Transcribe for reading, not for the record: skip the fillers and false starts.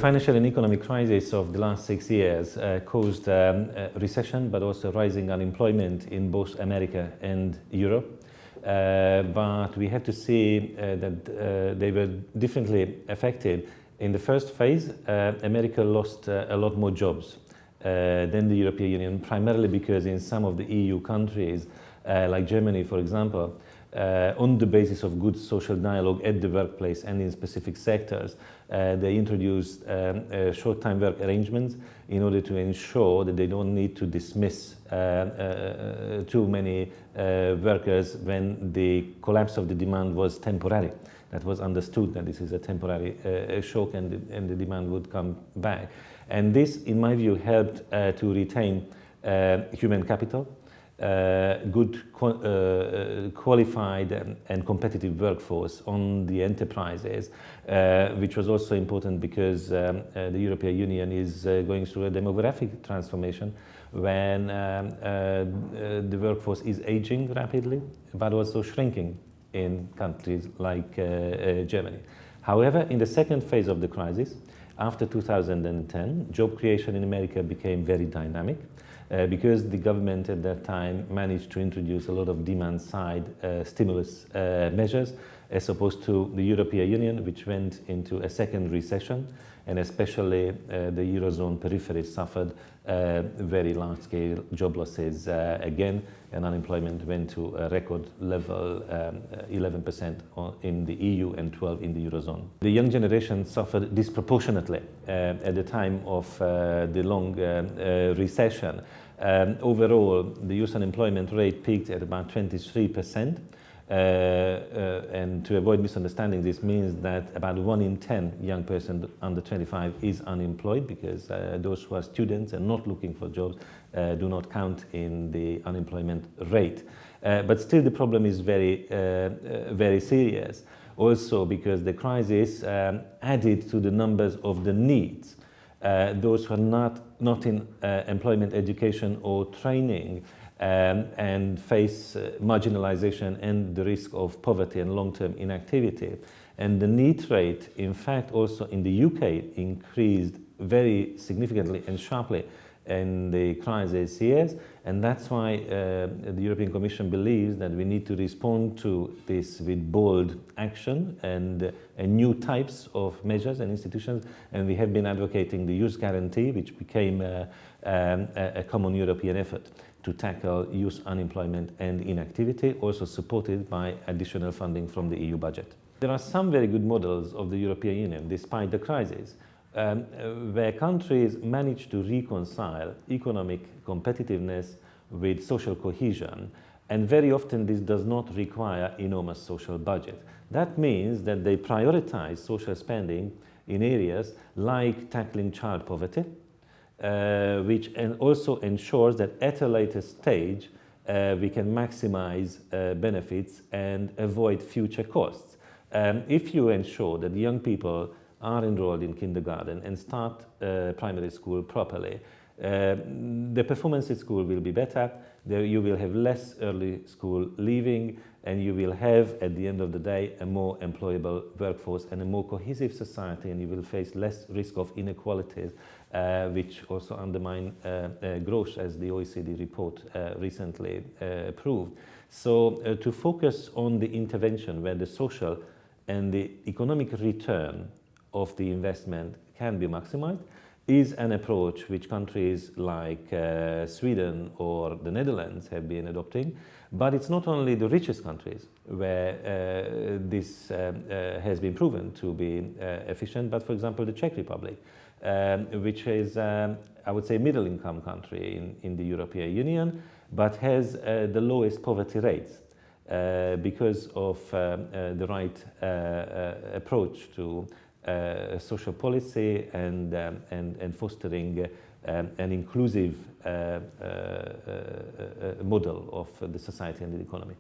financial and economic crisis of the last 6 years caused recession, but also rising unemployment in both America and Europe. But we have to see that they were differently affected. In the first phase, America lost a lot more jobs than the European Union, primarily because in some of the EU countries, like Germany, for example, on the basis of good social dialogue at the workplace and in specific sectors, they introduced short-time work arrangements in order to ensure that they don't need to dismiss too many workers when the collapse of the demand was temporary. That was understood that this is a temporary shock and the demand would come back. And this, in my view, helped to retain human capital, good qualified and competitive workforce on the enterprises, which was also important because the European Union is going through a demographic transformation when the workforce is aging rapidly, but also shrinking in countries like Germany. However, in the second phase of the crisis, after 2010, job creation in America became very dynamic. Because the government at that time managed to introduce a lot of demand-side stimulus measures, as opposed to the European Union, which went into a second recession, and especially the Eurozone periphery suffered very large-scale job losses again, and unemployment went to a record level, 11% in the EU and 12% in the Eurozone. The young generation suffered disproportionately at the time of the long recession. Overall, the youth unemployment rate peaked at about 23%. And to avoid misunderstanding, this means that about 1 in 10 young person under 25 is unemployed, because those who are students and not looking for jobs do not count in the unemployment rate. But still the problem is very, very serious. Also because the crisis added to the numbers of the needs. Those who are not in employment, education or training and face marginalization and the risk of poverty and long-term inactivity. And the need rate, in fact, also in the UK increased very significantly and sharply in the crisis years, and that's why the European Commission believes that we need to respond to this with bold action and new types of measures and institutions, and we have been advocating the Youth Guarantee, which became a common European effort to tackle youth unemployment and inactivity, also supported by additional funding from the EU budget. There are some very good models of the European Union, despite the crisis, where countries manage to reconcile economic competitiveness with social cohesion, and very often this does not require enormous social budget. That means that they prioritize social spending in areas like tackling child poverty, which also ensures that at a later stage we can maximize benefits and avoid future costs. If you ensure that young people are enrolled in kindergarten and start primary school properly, the performance at school will be better, you will have less early school leaving, and you will have, at the end of the day, a more employable workforce and a more cohesive society, and you will face less risk of inequalities, which also undermine growth, as the OECD report recently proved. So to focus on the intervention where the social and the economic return of the investment can be maximized is an approach which countries like Sweden or the Netherlands have been adopting. But it's not only the richest countries where this has been proven to be efficient, but for example the Czech Republic, which is, I would say, middle-income country in the European Union, but has the lowest poverty rates because of the right approach to social policy and fostering an inclusive model of the society and the economy.